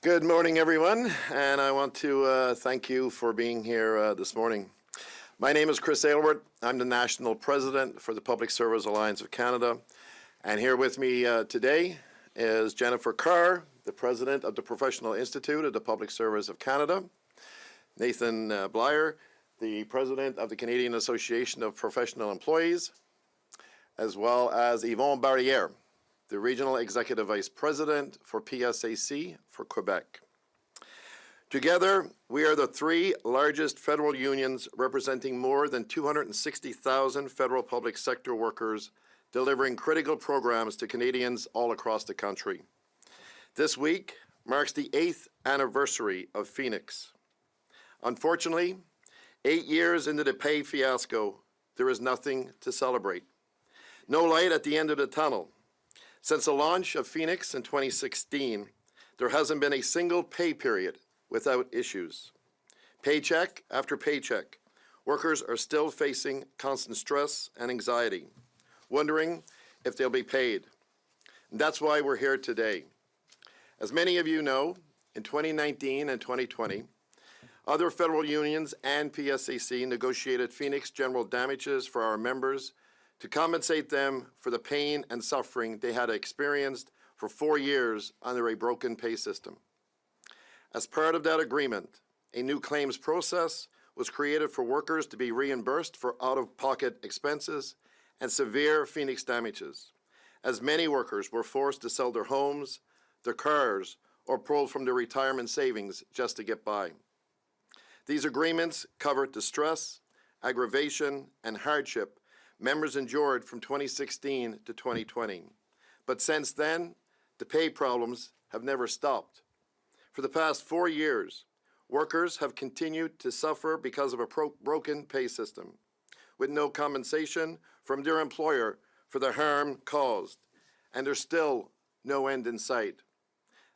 Good morning, everyone, and I want to thank you for being here this morning. My name is Chris Aylward. I'm the National President for the Public Service Alliance of Canada, and here with me today is Jennifer Carr, the President of the Professional Institute of the Public Service of Canada, Nathan Prier, the President of the Canadian Association of Professional Employees, as well as Yvon Barrière, the Regional Executive Vice President for PSAC for Quebec. Together, we are the three largest federal unions representing more than 260,000 federal public sector workers delivering critical programs to Canadians all across the country. This week marks the 8th anniversary of Phoenix. Unfortunately, 8 years into the pay fiasco, there is nothing to celebrate. No light at the end of the tunnel. Since the launch of Phoenix in 2016, there hasn't been a single pay period without issues. Paycheck after paycheck, workers are still facing constant stress and anxiety, wondering if they'll be paid. And that's why we're here today. As many of you know, in 2019 and 2020, other federal unions and PSAC negotiated Phoenix general damages for our members to compensate them for the pain and suffering they had experienced for 4 years under a broken pay system. As part of that agreement, a new claims process was created for workers to be reimbursed for out-of-pocket expenses and severe Phoenix damages, as many workers were forced to sell their homes, their cars, or pulled from their retirement savings just to get by. These agreements covered the stress, aggravation, and hardship members endured from 2016 to 2020. But since then, the pay problems have never stopped. For the past 4 years, workers have continued to suffer because of a broken pay system, with no compensation from their employer for the harm caused, and there's still no end in sight.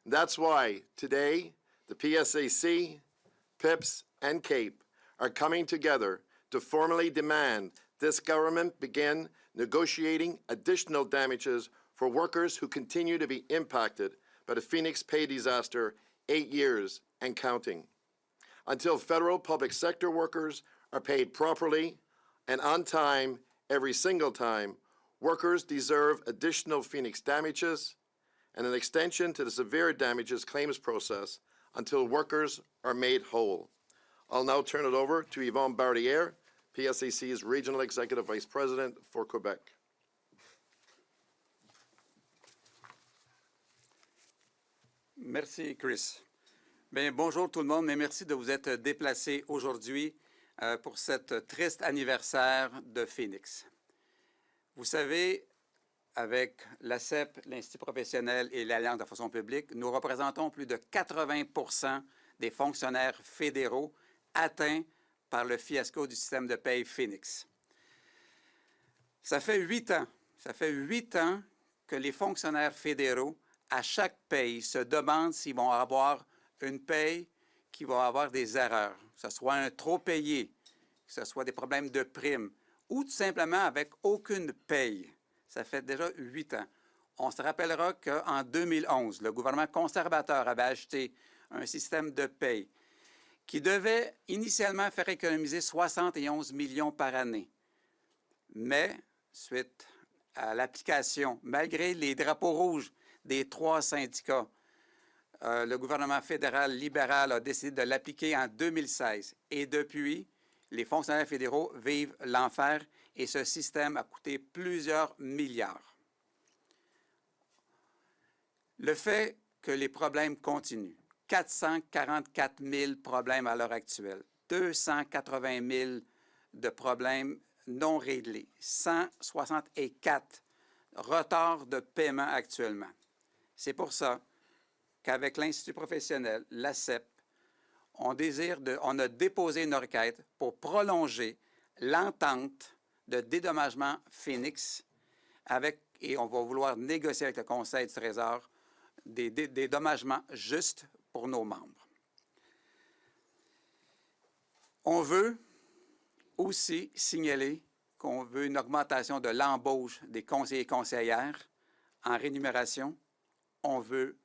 That's why today, the PSAC, PIPS, and CAPE are coming together to formally demand this government begin negotiating additional damages for workers who continue to be impacted by the Phoenix pay disaster 8 years and counting. Until federal public sector workers are paid properly and on time every single time, workers deserve additional Phoenix damages and an extension to the severe damages claims process until workers are made whole. I'll now turn it over to Yvon Barrière, PSAC's Regional Executive Vice President for Quebec. Merci, Chris. Bien, bonjour tout le monde, mais merci de vous être déplacés aujourd'hui pour cet triste anniversaire de Phoenix. Vous savez, avec l'ACEP, l'Institut professionnel et l'Alliance de la fonction publique, nous représentons plus de 80% des fonctionnaires fédéraux atteints par le fiasco du système de paye Phoenix. Ça fait 8 ans que les fonctionnaires fédéraux, à chaque paye, se demandent s'ils vont avoir une paye qui va avoir des erreurs, que ce soit un trop payé, que ce soit des problèmes de primes, ou tout simplement avec aucune paye. Ça fait déjà 8 ans. On se rappellera qu'en 2011, le gouvernement conservateur avait acheté un système de paye qui devait initialement faire économiser 71 millions par année. Mais, suite à l'application, malgré les drapeaux rouges des 3 syndicats, le gouvernement fédéral libéral a décidé de l'appliquer en 2016. Et depuis, les fonctionnaires fédéraux vivent l'enfer et ce système a coûté plusieurs milliards. Le fait que les problèmes continuent, 444 000 problèmes à l'heure actuelle, 280 000 de problèmes non réglés, 164 retards de paiement actuellement. C'est pour ça qu'avec l'Institut professionnel, l'ACEP, on a déposé une requête pour prolonger l'entente de dédommagement Phoenix et on va vouloir négocier avec le Conseil du Trésor des dédommagements justes pour nos membres. On veut aussi signaler qu'on veut une augmentation de l'embauche des conseillers et conseillères en rémunération. On veut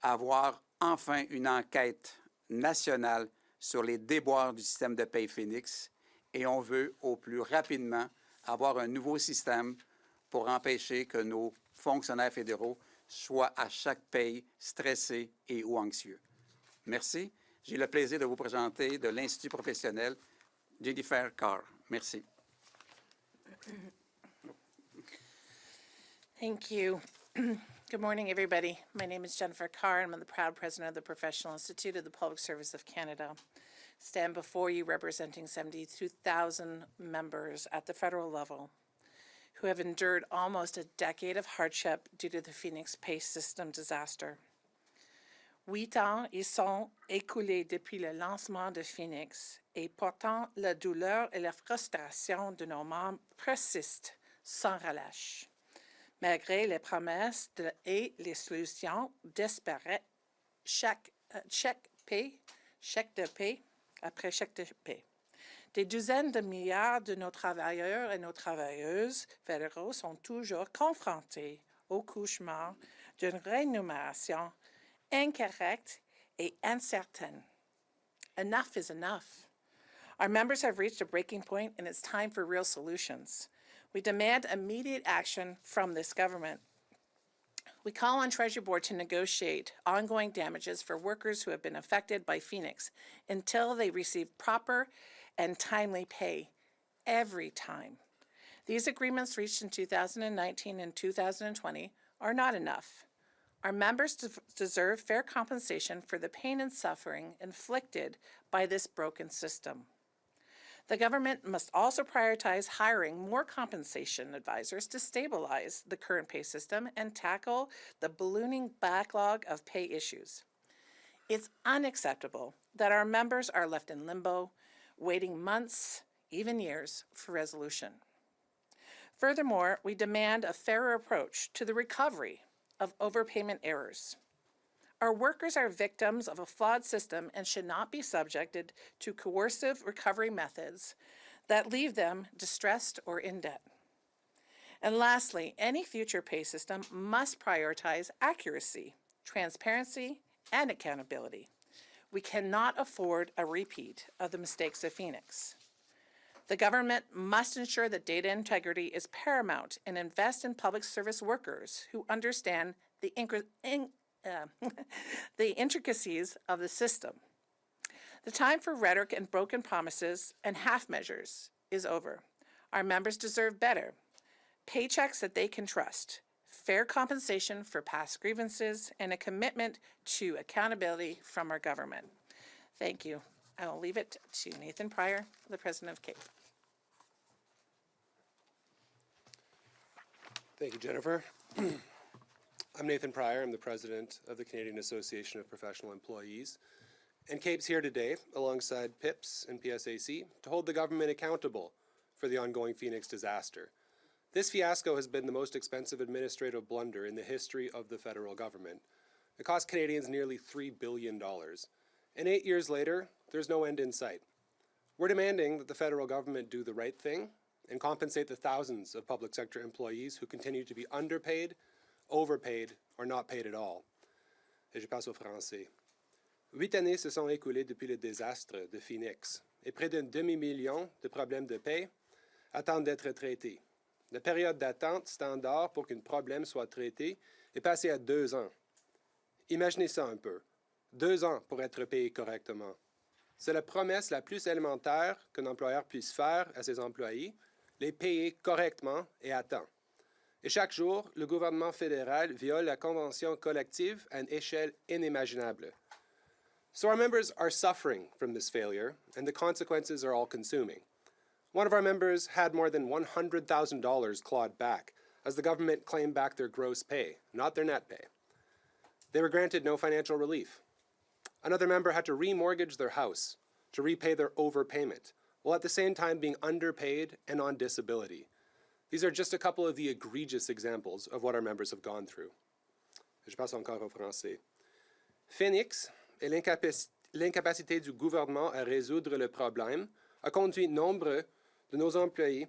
avoir enfin une enquête nationale sur les déboires du système de paye Phoenix et on veut au plus rapidement avoir un nouveau système pour empêcher que nos fonctionnaires fédéraux soient à chaque paye stressés et ou anxieux. Merci. J'ai le plaisir de vous présenter de l'Institut professionnel Jennifer Carr. Merci. Thank you. Good morning, everybody. My name is Jennifer Carr, and I'm the proud president of the Professional Institute of the Public Service of Canada. Stand before you representing 72,000 members at the federal level who have endured almost a decade of hardship due to the Phoenix pay system disaster. 8 ans y sont écoulés depuis le lancement de Phoenix et pourtant la douleur et la frustration de nos membres persistent sans relâche. Malgré les promesses et les solutions d'espérer chèque de paie après chèque de paie. Des dizaines de milliards de nos travailleurs et nos travailleuses fédéraux sont toujours confrontés au cauchemar d'une rémunération incorrecte et incertaine. Enough is enough. Our members have reached a breaking point, and it's time for real solutions. We demand immediate action from this government. We call on Treasury Board to negotiate ongoing damages for workers who have been affected by Phoenix until they receive proper and timely pay every time. These agreements reached in 2019 and 2020 are not enough. Our members deserve fair compensation for the pain and suffering inflicted by this broken system. The government must also prioritize hiring more compensation advisors to stabilize the current pay system and tackle the ballooning backlog of pay issues. It's unacceptable that our members are left in limbo, waiting months, even years, for resolution. Furthermore, we demand a fairer approach to the recovery of overpayment errors. Our workers are victims of a flawed system and should not be subjected to coercive recovery methods that leave them distressed or in debt. And lastly, any future pay system must prioritize accuracy, transparency, and accountability. We cannot afford a repeat of the mistakes of Phoenix. The government must ensure that data integrity is paramount and invest in public service workers who understand the intricacies of the system. The time for rhetoric and broken promises and half measures is over. Our members deserve better. Paychecks that they can trust, fair compensation for past grievances, and a commitment to accountability from our government. Thank you. I will leave it to Nathan Prier, the president of CAPE. Thank you, Jennifer. I'm Nathan Prier. I'm the president of the Canadian Association of Professional Employees. And CAPE's here today, alongside PIPS and PSAC, to hold the government accountable for the ongoing Phoenix disaster. This fiasco has been the most expensive administrative blunder in the history of the federal government. It cost Canadians nearly $3 billion. And 8 years later, there's no end in sight. We're demanding that the federal government do the right thing and compensate the thousands of public sector employees who continue to be underpaid, overpaid, or not paid at all. Et je passe au français. 8 années se sont écoulées depuis le désastre de Phoenix et près d'un demi-million de problèmes de paie attendent d'être traités. La période d'attente standard pour qu'un problème soit traité est passée à 2 ans. Imaginez ça un peu. 2 ans pour être payé correctement. C'est la promesse la plus élémentaire qu'un employeur puisse faire à ses employés, les payer correctement et à temps. Et chaque jour, le gouvernement fédéral viole la convention collective à une échelle inimaginable. So our members are suffering from this failure, and the consequences are all-consuming. One of our members had more than $100,000 clawed back, as the government claimed back their gross pay, not their net pay. They were granted no financial relief. Another member had to remortgage their house to repay their overpayment, while at the same time being underpaid and on disability. These are just a couple of the egregious examples of what our members have gone through. Je passe encore au français. Phoenix et l'incapacité du gouvernement à résoudre le problème a conduit nombre de nos employés,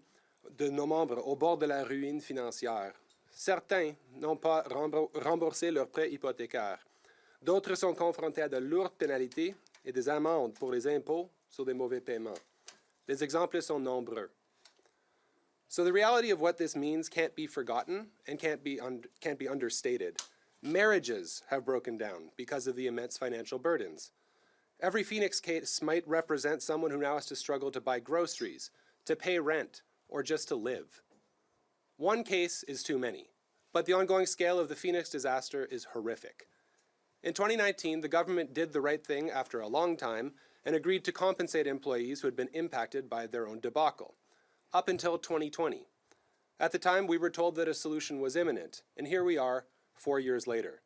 de nos membres au bord de la ruine financière. Certains n'ont pas remboursé leurs prêts hypothécaires. D'autres sont confrontés à de lourdes pénalités et des amendes pour les impôts sur des mauvais paiements. Les exemples sont nombreux. So the reality of what this means can't be forgotten and can't be understated. Marriages have broken down because of the immense financial burdens. Every Phoenix case might represent someone who now has to struggle to buy groceries, to pay rent, or just to live. One case is too many, but the ongoing scale of the Phoenix disaster is horrific. In 2019, the government did the right thing after a long time and agreed to compensate employees who had been impacted by their own debacle, up until 2020. At the time, we were told that a solution was imminent, and here we are 4 years later.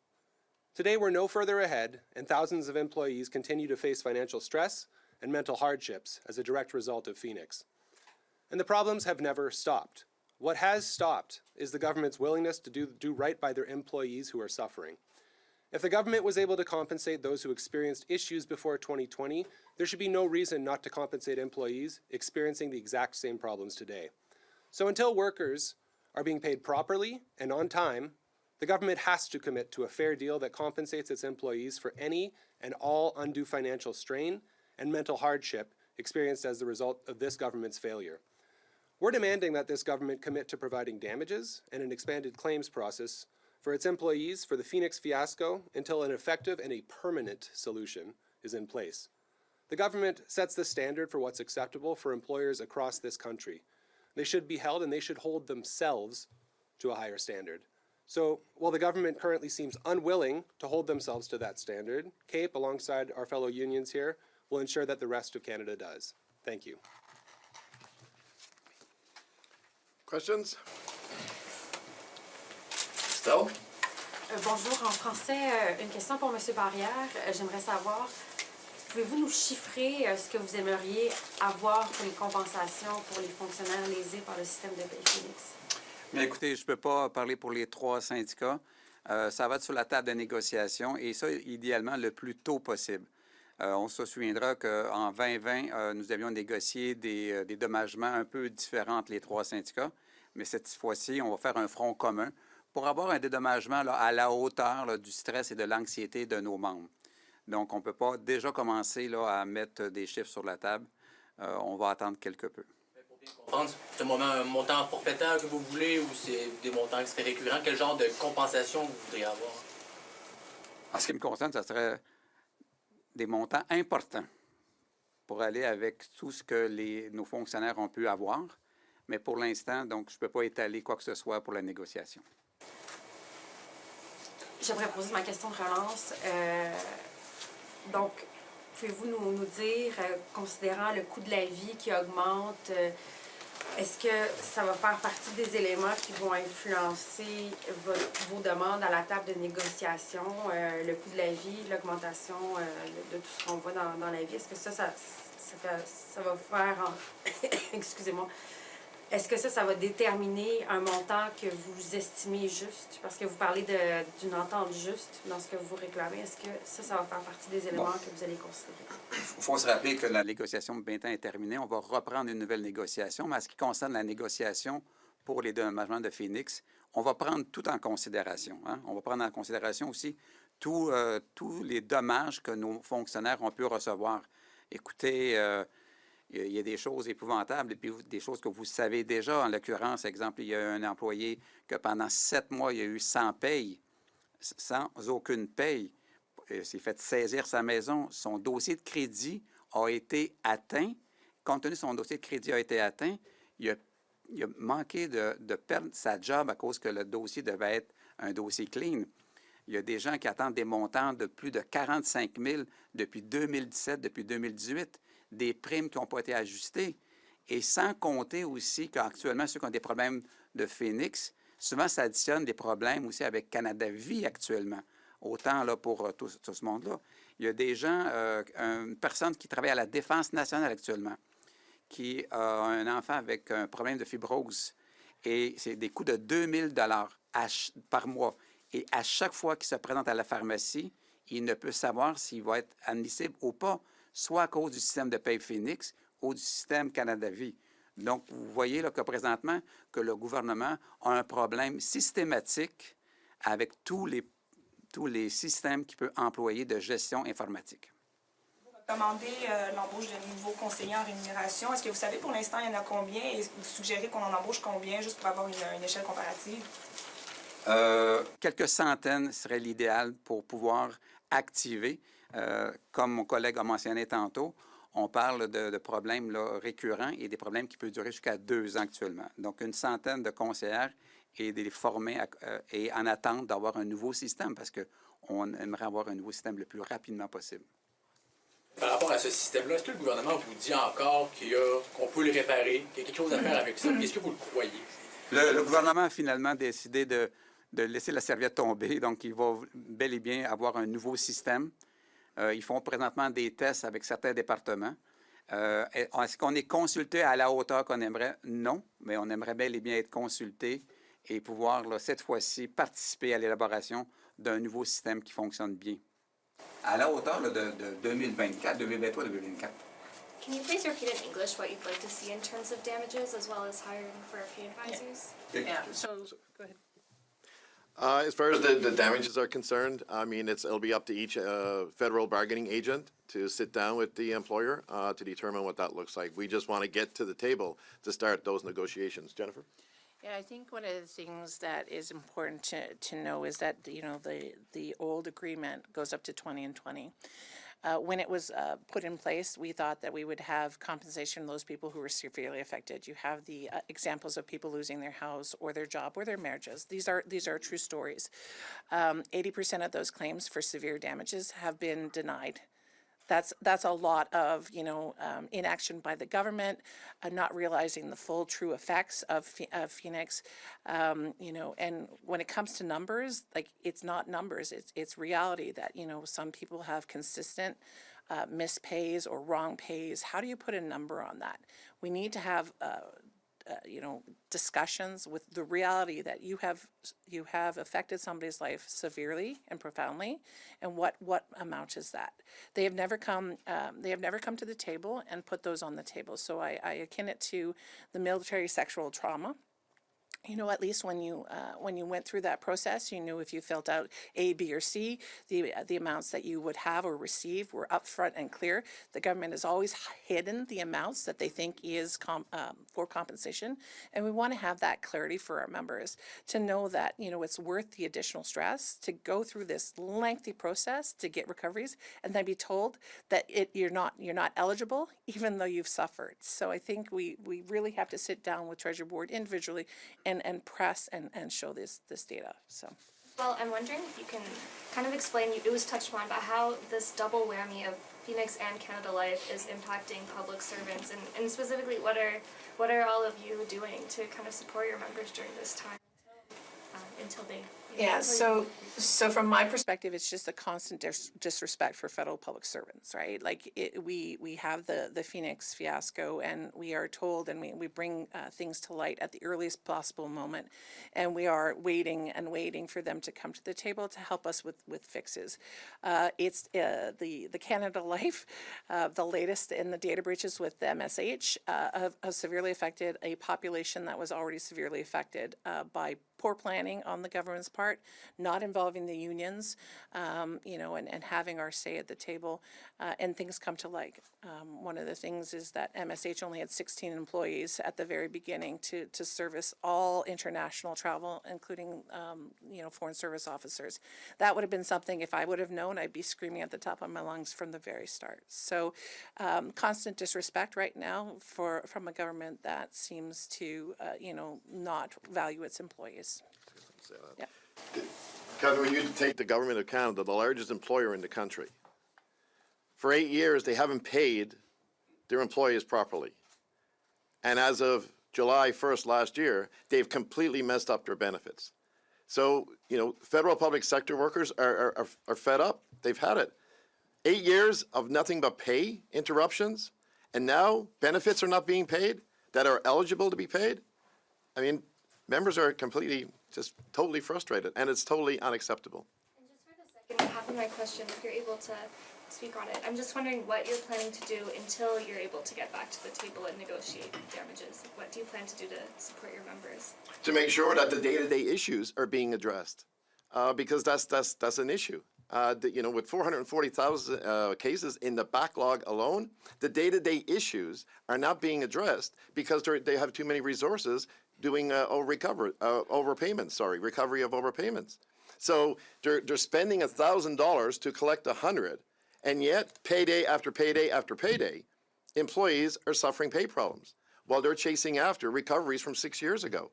Today, we're no further ahead, and thousands of employees continue to face financial stress and mental hardships as a direct result of Phoenix. And the problems have never stopped. What has stopped is the government's willingness to do right by their employees who are suffering. If the government was able to compensate those who experienced issues before 2020, there should be no reason not to compensate employees experiencing the exact same problems today. So until workers are being paid properly and on time, the government has to commit to a fair deal that compensates its employees for any and all undue financial strain and mental hardship experienced as the result of this government's failure. We're demanding that this government commit to providing damages and an expanded claims process for its employees for the Phoenix fiasco until an effective and a permanent solution is in place. The government sets the standard for what's acceptable for employers across this country. They should be held and they should hold themselves to a higher standard. So while the government currently seems unwilling to hold themselves to that standard, CAPE, alongside our fellow unions here, will ensure that the rest of Canada does. Thank you. Questions? Stella? Bonjour, en français, une question pour M. Barrière. J'aimerais savoir, pouvez-vous nous chiffrer ce que vous aimeriez avoir pour les compensations pour les fonctionnaires lésés par le système de paie Phoenix? Bien, écoutez, je ne peux pas parler pour les 3 syndicats. Ça va être sur la table de négociation et ça, idéalement, le plus tôt possible. On se souviendra qu'en 2020, nous avions négocié des dédommagements un peu différents entre les 3 syndicats, mais cette fois-ci, on va faire un front commun pour avoir un dédommagement là, à la hauteur là, du stress et de l'anxiété de nos membres. Donc, on ne peut pas déjà commencer là, à mettre des chiffres sur la table. On va attendre quelque peu. Comprendre, c'est un montant forfaitaire que vous voulez ou c'est des montants qui seraient récurrents? Quel genre de compensation vous voudriez avoir? En ce qui me concerne, ce serait des montants importants pour aller avec tout ce que nos fonctionnaires ont pu avoir. Mais pour l'instant, donc, je ne peux pas étaler quoi que ce soit pour la négociation. J'aimerais poser ma question de relance. Donc, pouvez-vous nous dire, considérant le coût de la vie qui augmente, est-ce que ça va faire partie des éléments qui vont influencer vos demandes à la table de négociation, le coût de la vie, l'augmentation de tout ce qu'on voit dans la vie? Est-ce que ça va faire... Excusez-moi. Est-ce que ça va déterminer un montant que vous estimez juste? Parce que vous parlez d'une entente juste dans ce que vous réclamez. Est-ce que ça va faire partie des éléments que vous allez considérer? Il faut se rappeler que la négociation maintenant est terminée. On va reprendre une nouvelle négociation. Mais en ce qui concerne la négociation pour les dédommagements de Phoenix, on va prendre tout en considération. Hein? On va prendre en considération aussi tous les dommages que nos fonctionnaires ont pu recevoir. Écoutez... il y a des choses épouvantables et puis des choses que vous savez déjà. En l'occurrence, exemple, il y a un employé que pendant 7 mois, il y a eu sans paye, sans aucune paye. Il s'est fait saisir sa maison. Son dossier de crédit a été atteint. Compte tenu que son dossier de crédit a été atteint, il a manqué de perdre sa job à cause que le dossier devait être un dossier clean. Il y a des gens qui attendent des montants de plus de 45 000 depuis 2017, depuis 2018. Des primes qui n'ont pas été ajustées, et sans compter aussi qu'actuellement, ceux qui ont des problèmes de Phoenix, souvent, ça additionne des problèmes aussi avec Canada Vie actuellement, autant là, pour tout ce monde-là. Il y a des gens, une personne qui travaille à la Défense nationale actuellement, qui a un enfant avec un problème de fibrose, et c'est des coûts de 2 000 par mois. Et à chaque fois qu'il se présente à la pharmacie, il ne peut savoir s'il va être admissible ou pas, soit à cause du système de paie Phoenix ou du système Canada Vie. Donc, vous voyez là, que présentement, que le gouvernement a un problème systématique avec tous tous les systèmes qui peuvent employer de gestion informatique. Recommandez l'embauche de nouveaux conseillers en rémunération. Est-ce que vous savez pour l'instant il y en a combien et vous suggérez qu'on en embauche combien juste pour avoir une échelle comparative? Quelques centaines serait l'idéal pour pouvoir activer. Comme mon collègue a mentionné tantôt, on parle de problèmes là, récurrents et des problèmes qui peuvent durer jusqu'à 2 ans actuellement. Donc, une centaine de conseillères et de les former et en attente d'avoir un nouveau système parce qu'on aimerait avoir un nouveau système le plus rapidement possible. Par rapport à ce système-là, est-ce que le gouvernement vous dit encore qu'on peut le réparer, qu'il y a quelque chose à faire avec ça? Est-ce que vous le croyez? Le gouvernement a finalement décidé de laisser la serviette tomber. Donc, il va bel et bien avoir un nouveau système. Ils font présentement des tests avec certains départements. Est-ce qu'on est consulté à la hauteur qu'on aimerait? Non, mais on aimerait bel et bien être consulté et pouvoir, là, cette fois-ci, participer à l'élaboration d'un nouveau système qui fonctionne bien. À la hauteur là, de 2024, 2023, 2024. Can you please repeat in English what you'd like to see in terms of damages as well as hiring for pay advisors? Yeah, so go ahead. As far as the damages are concerned, I mean, it'll be up to each federal bargaining agent to sit down with the employer to determine what that looks like. We just want to get to the table to start those negotiations. Jennifer? Yeah, I think one of the things that is important to know is that, you know, the old agreement goes up to 20 and 20. When it was put in place, we thought that we would have compensation for those people who were severely affected. You have the examples of people losing their house or their job or their marriages. These are true stories. 80% of those claims for severe damages have been denied. That's a lot of, you know, inaction by the government, not realizing the full true effects of Phoenix, you know, and when it comes to numbers, like, it's not numbers, it's reality that, you know, some people have consistent mispays or wrong pays. How do you put a number on that? We need to have you know, discussions with the reality that you have affected somebody's life severely and profoundly, and what amount is that? They have never come to the table and put those on the table. So I akin it to the military sexual trauma. You know, at least when you went through that process, you knew if you filled out A, B, or C, the amounts that you would have or receive were upfront and clear. The government has always hidden the amounts that they think is for compensation, and we want to have that clarity for our members to know that, you know, it's worth the additional stress to go through this lengthy process to get recoveries, and then be told that you're not eligible even though you've suffered. So I think we really have to sit down with Treasury Board individually and press and show this data. So. Well, I'm wondering if you can kind of explain, it was touched upon, about how this double whammy of Phoenix and Canada Life is impacting public servants, and specifically what are all of you doing to kind of support your members during this time until they... Yeah, so from my perspective, it's just a constant disrespect for federal public servants, right? Like, we have the Phoenix fiasco, and we are told, and we bring things to light at the earliest possible moment, and we are waiting and waiting for them to come to the table to help us with fixes. It's the Canada Life, the latest in the data breaches with the MSH, have severely affected a population that was already severely affected by poor planning on the government's part, not involving the unions, you know, and having our say at the table, and things come to light. One of the things is that MSH only had 16 employees at the very beginning to service all international travel, including, you know, foreign service officers. That would have been something, if I would have known, I'd be screaming at the top of my lungs from the very start. So constant disrespect right now from a government that seems to, you know, not value its employees. Yeah. Kevin, when you take the government of Canada, the largest employer in the country, for 8 years they haven't paid their employees properly. And as of July 1st last year, they've completely messed up their benefits. So, you know, federal public sector workers are fed up. They've had it. 8 years of nothing but pay interruptions, and now benefits are not being paid that are eligible to be paid. I mean, members are completely, just totally frustrated, and it's totally unacceptable. And just for the second half of my question, if you're able to speak on it, I'm just wondering what you're planning to do until you're able to get back to the table and negotiate damages. What do you plan to do to support your members? To make sure that the day-to-day issues are being addressed. because that's an issue. With 440,000 cases in the backlog alone, the day-to-day issues are not being addressed because they have too many resources doing recovery of overpayments. So they're spending $1,000 to collect 100, and yet payday after payday after payday, employees are suffering pay problems while they're chasing after recoveries from 6 years ago.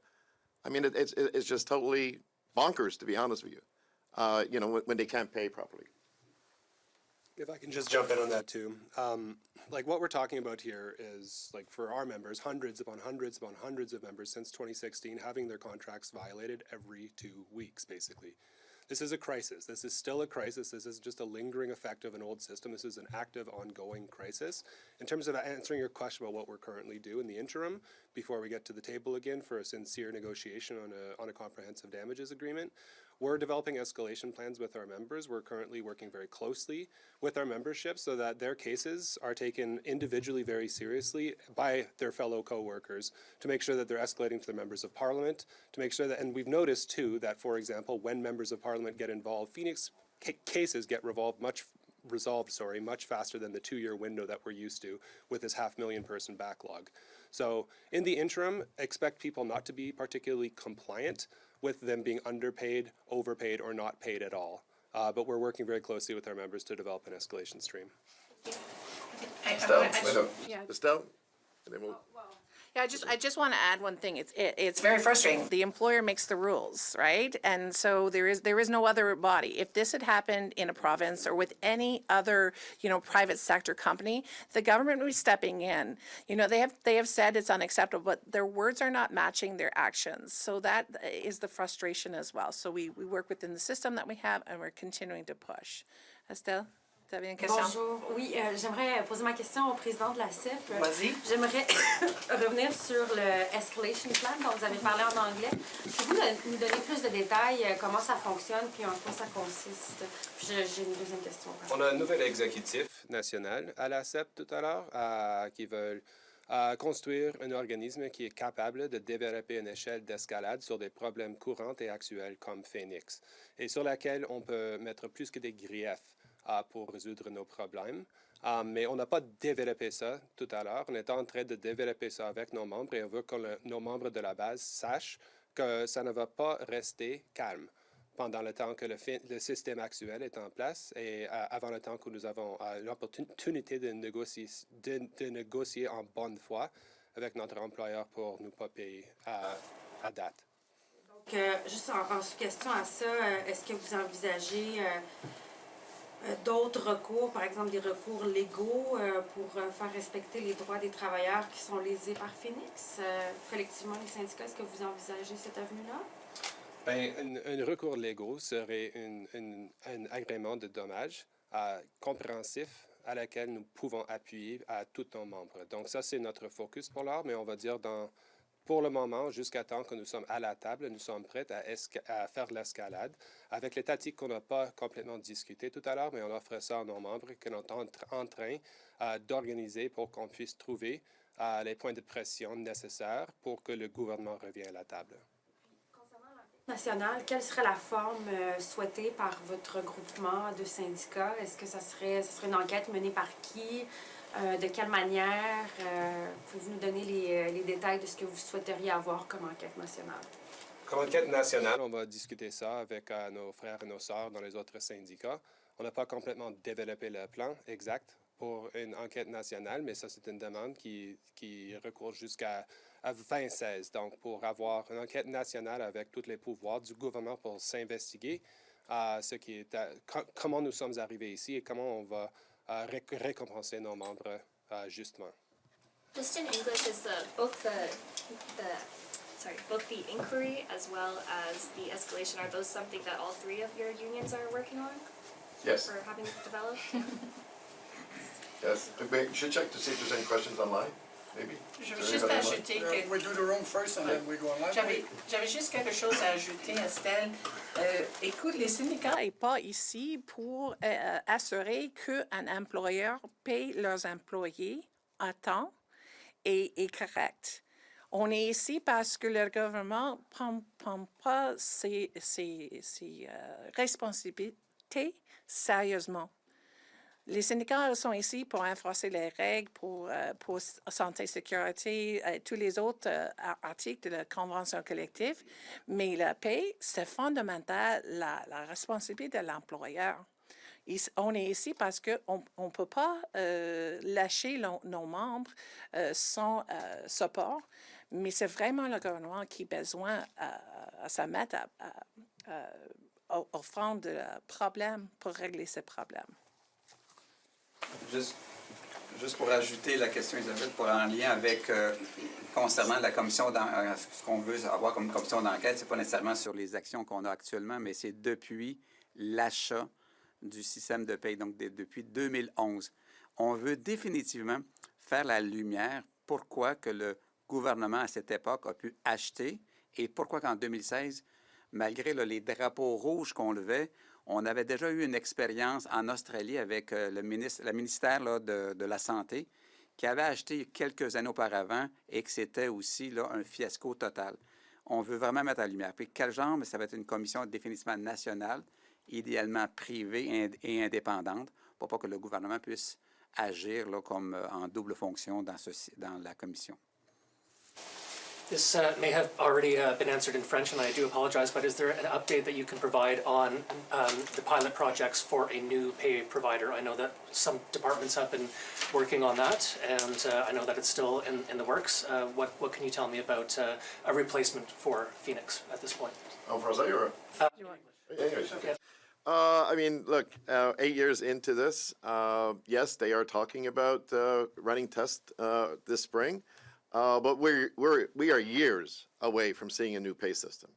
I mean, it's just totally bonkers, to be honest with you. When they can't pay properly. If I can just jump in on that too. Like what we're talking about here is like for our members, hundreds upon hundreds upon hundreds of members since 2016 having their contracts violated every 2 weeks, basically. This is a crisis. This is still a crisis. This is just a lingering effect of an old system. This is an active, ongoing crisis. In terms of answering your question about what we're currently doing in the interim, before we get to the table again for a sincere negotiation on a comprehensive damages agreement, we're developing escalation plans with our members. We're currently working very closely with our membership so that their cases are taken individually very seriously by their fellow co-workers to make sure that they're escalating to the members of parliament, to make sure that, and we've noticed too that, for example, when members of parliament get involved, Phoenix cases get resolved much faster than the 2-year window that we're used to with this 500,000 person backlog. So in the interim, expect people not to be particularly compliant with them being underpaid, overpaid, or not paid at all. But we're working very closely with our members to develop an escalation stream. Estelle? Estelle? And then we'll... Yeah, I just want to add one thing. It's very frustrating. The employer makes the rules, right? And so there is no other body. If this had happened in a province or with any other, private sector company, the government would be stepping in. They have said it's unacceptable, but their words are not matching their actions. So that is the frustration as well. So we work within the system that we have, and we're continuing to push. Estelle? Vous avez une question? Bonjour. Oui, j'aimerais poser ma question au président de la CEP. Vas-y. J'aimerais revenir sur le escalation plan dont vous avez parlé en anglais. Pouvez-vous nous donner plus de détails, comment ça fonctionne, puis en quoi ça consiste? Puis j'ai une deuxième question. On a un nouvel exécutif national à la CEP tout à l'heure qui veut construire un organisme qui est capable de développer une échelle d'escalade sur des problèmes courants et actuels comme Phoenix et sur laquelle on peut mettre plus que des griefs pour résoudre nos problèmes. Mais on n'a pas développé ça tout à l'heure. On est en train de développer ça avec nos membres et on veut que nos membres de la base sachent que ça ne va pas rester calme pendant le temps que le système actuel est en place et avant le temps que nous avons l'opportunité de négocier en bonne foi avec notre employeur pour ne pas payer à date. Donc, juste en sous-question à ça, est-ce que vous envisagez d'autres recours, par exemple des recours légaux pour faire respecter les droits des travailleurs qui sont lésés par Phoenix? Collectivement, les syndicats, est-ce que vous envisagez cette avenue-là? Bien, un recours légal serait un agrément de dommages compréhensif à laquelle nous pouvons appuyer à tous nos membres. Donc ça, c'est notre focus pour l'heure, mais on va dire pour le moment, jusqu'à temps que nous sommes à la table, nous sommes prêts à faire l'escalade avec les tactiques qu'on n'a pas complètement discutées tout à l'heure, mais on offre ça à nos membres que nous sommes en train d'organiser pour qu'on puisse trouver les points de pression nécessaires pour que le gouvernement revienne à la table. Concernant l'enquête nationale, quelle serait la forme souhaitée par votre groupement de syndicats? Est-ce que ça serait une enquête menée par qui? De quelle manière? Pouvez-vous nous donner les détails de ce que vous souhaiteriez avoir comme enquête nationale? Comme enquête nationale, on va discuter ça avec nos frères et nos sœurs dans les autres syndicats. On n'a pas complètement développé le plan exact pour une enquête nationale, mais ça, c'est une demande qui recourt jusqu'à 2016. Donc, pour avoir une enquête nationale avec tous les pouvoirs du gouvernement pour s'investiguer comment nous sommes arrivés ici et comment on va récompenser nos membres justement. Just in English, is both the inquiry as well as the escalation, are those something that all three of your unions are working on? Yes. Or having developed? Yes. We should check to see if there's any questions online, maybe. Je veux juste ajouter que... We do the room first and then we go online. J'avais juste quelque chose à ajouter, Estelle. Écoute, les syndicats... n'est pas ici pour assurer qu'un employeur paye leurs employés à temps et correct. On est ici parce que le gouvernement ne prend pas ses responsabilités sérieusement. Les syndicats sont ici pour enforcer les règles, pour santé et sécurité, tous les autres articles de la Convention collective, mais la paie, c'est fondamental, la responsabilité de l'employeur. On est ici parce qu'on ne peut pas lâcher nos membres sans support, mais c'est vraiment le gouvernement qui a besoin à se mettre au front de problèmes pour régler ces problèmes. Juste pour ajouter la question, Isabelle, en lien avec concernant la commission, ce qu'on veut avoir comme commission d'enquête, ce n'est pas nécessairement sur les actions qu'on a actuellement, mais c'est depuis l'achat du système de paie, donc depuis 2011. On veut définitivement faire la lumière pourquoi que le gouvernement à cette époque a pu acheter et pourquoi qu'en 2016, malgré les drapeaux rouges qu'on levait, on avait déjà eu une expérience en Australie avec le ministère de la Santé qui avait acheté quelques années auparavant et que c'était aussi un fiasco total. On veut vraiment mettre en lumière. Puis quel genre? Ça va être une commission définitivement nationale, idéalement privée et indépendante, pour pas que le gouvernement puisse agir comme en double fonction dans la commission. This may have already been answered in French, and I do apologize, but is there an update that you can provide on the pilot projects for a new pay provider? I know that some departments have been working on that, and I know that it's still in the works. What can you tell me about a replacement for Phoenix at this point? Oh, for Isaiah or? Anyways. Yeah. I mean, look, 8 years into this, yes, they are talking about running tests this spring. But we are years away from seeing a new pay system.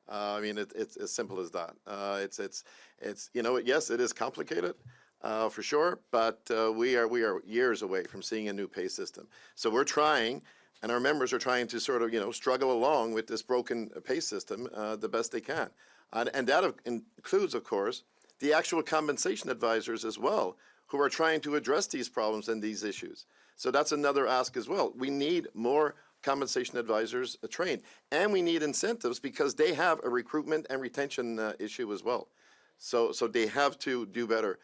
I mean, it's as simple as that. It's yes, it is complicated for sure, but we are years away from seeing a new pay system. So we're trying, and our members are trying to sort of struggle along with this broken pay system the best they can, and that includes, of course, the actual compensation advisors as well, who are trying to address these problems and these issues. So that's another ask as well. We need more compensation advisors trained, and we need incentives because they have a recruitment and retention issue as well. So they have to do better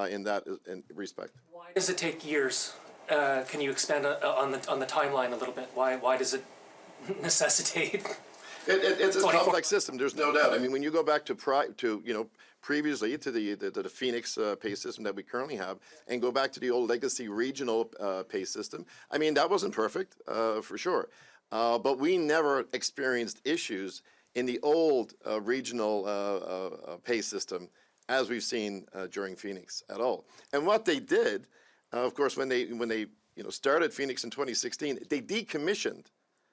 in that respect. Why does it take years? Can you expand on the timeline a little bit? Why does it necessitate? It's a complex system. There's no doubt. I mean, when you go back to previously to the Phoenix pay system that we currently have, and go back to the old legacy regional pay system, I mean, that wasn't perfect for sure. But we never experienced issues in the old regional pay system as we've seen during Phoenix at all. And what they did, of course, when they started Phoenix in 2016, they decommissioned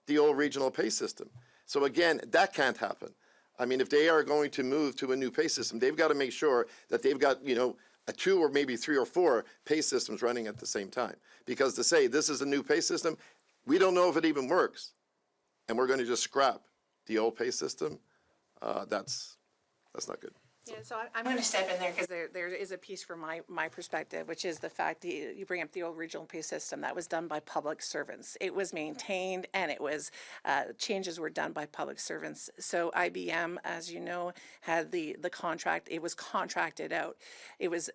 the old regional pay system. So again, that can't happen. I mean, if they are going to move to a new pay system, they've got to make sure that they've got, a 2 or maybe 3 or 4 pay systems running at the same time. Because to say this is a new pay system, we don't know if it even works, and we're going to just scrap the old pay system, that's not good. Yeah, so I'm going to step in there because there is a piece from my perspective, which is the fact that you bring up the old regional pay system that was done by public servants. It was maintained, and it was changes were done by public servants. So IBM, as you know, had the contract. It was contracted out. It was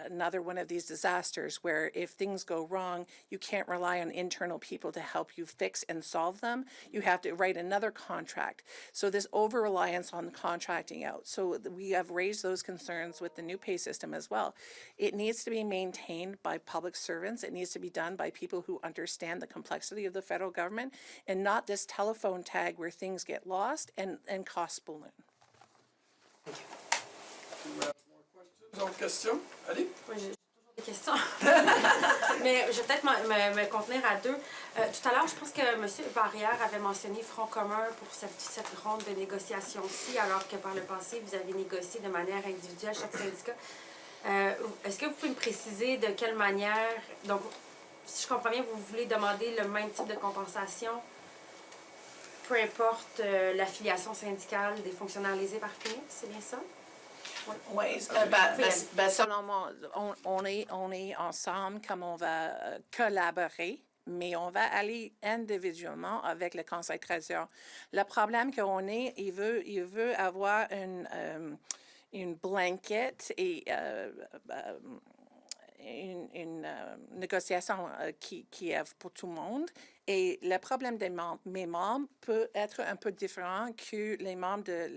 another one of these disasters where if things go wrong, you can't rely on internal people to help you fix and solve them. You have to write another contract. So this over-reliance on contracting out. So we have raised those concerns with the new pay system as well. It needs to be maintained by public servants. It needs to be done by people who understand the complexity of the federal government, and not this telephone tag where things get lost and costs balloon. D'autres questions? Allez. Oui, j'ai toujours des questions. Mais je vais peut-être me contenir à deux. Tout à l'heure, je pense que M. Barrière avait mentionné Front commun pour cette ronde de négociations-ci, alors que par le passé, vous avez négocié de manière individuelle chaque syndicat. Est-ce que vous pouvez me préciser de quelle manière, donc, si je comprends bien, vous voulez demander le même type de compensation, peu importe l'affiliation syndicale des fonctionnaires lésés par Phoenix, c'est bien ça? Oui, selon moi, on est ensemble comme on va collaborer, mais on va aller individuellement avec le conseil trésor. Le problème qu'on est, il veut avoir une blanket et une négociation qui est pour tout le monde. Et le problème mes membres peut être un peu différent que les membres de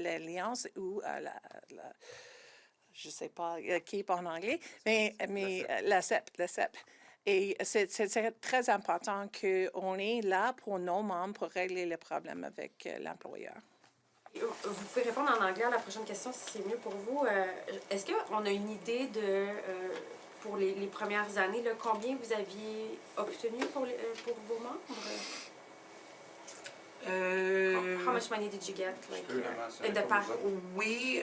l'Alliance ou je ne sais pas qui est en anglais, mais la CEP. Et c'est très important qu'on est là pour nos membres pour régler le problème avec l'employeur. Vous pouvez répondre en anglais à la prochaine question si c'est mieux pour vous. Est-ce qu'on a une idée de, pour les premières années, là, combien vous aviez obtenu pour vos membres? How much money did you get? Like, in the past? Oui,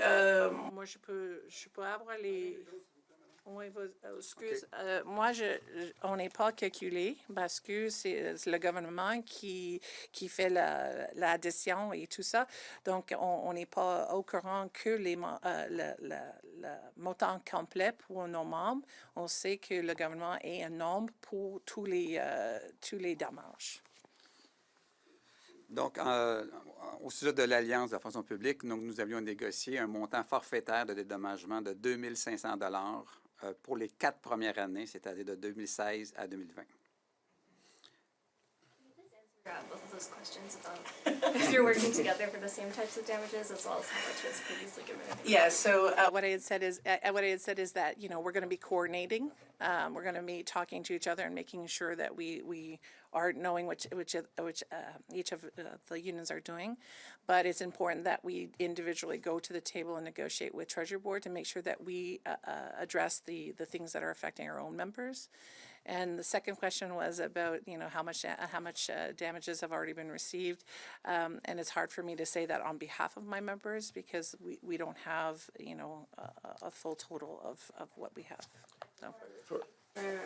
moi, je peux avoir les... Oui, excuse. Moi, on n'est pas calculé parce que c'est le gouvernement qui fait l'addition et tout ça. Donc, on n'est pas au courant que le montant complet pour nos membres. On sait que le gouvernement est un nombre pour tous les dommages. Donc, au sujet de l'Alliance de la fonction publique, nous avions négocié un montant forfaitaire de dédommagement de 2 500 $ pour les 4 premières années, c'est-à-dire de 2016 à 2020. Both of those questions about if you're working together for the same types of damages as well as how much was previously given. Yeah, so what I had said is that, you know, we're going to be coordinating. We're going to be talking to each other and making sure that we are knowing which each of the unions are doing. But it's important that we individually go to the table and negotiate with Treasury Board to make sure that we address the things that are affecting our own members. And the second question was about, you know, how much damages have already been received. And it's hard for me to say that on behalf of my members because we don't have, you know, a full total of what we have. So.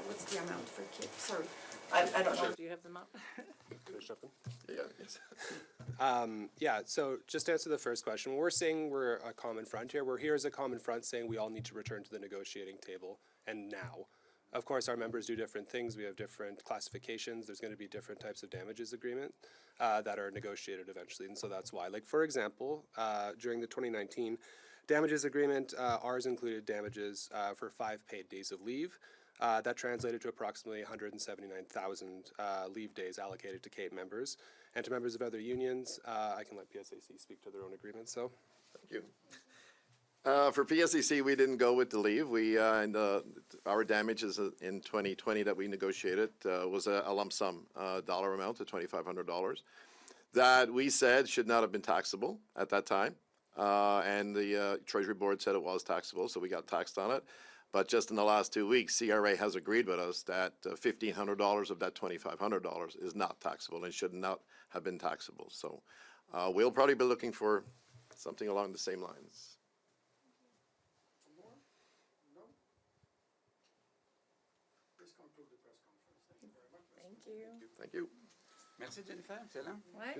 What's the amount for kids? Sorry. I don't know. Do you have them up? Can I jump in? Yeah, yes. Yeah, so just to answer the first question, when we're saying we're a common front here, we're here as a common front saying we all need to return to the negotiating table, and now. Of course, our members do different things. We have different classifications. There's going to be different types of damages agreement that are negotiated eventually, and so that's why. Like, for example, during the 2019 damages agreement, ours included damages for 5 paid days of leave. That translated to approximately 179,000 leave days allocated to CAPE members. And to members of other unions, I can let PSAC speak to their own agreements, so. Thank you. For PSEC, we didn't go with the leave. Our damages in 2020 that we negotiated was a lump sum dollar amount of $2,500 that we said should not have been taxable at that time. And the Treasury Board said it was taxable, so we got taxed on it. But just in the last 2 weeks, CRA has agreed with us that $1,500 of that $2,500 is not taxable and should not have been taxable. So we'll probably be looking for something along the same lines. Thank you. Thank you. Merci, Jennifer. Excellent. Ouais.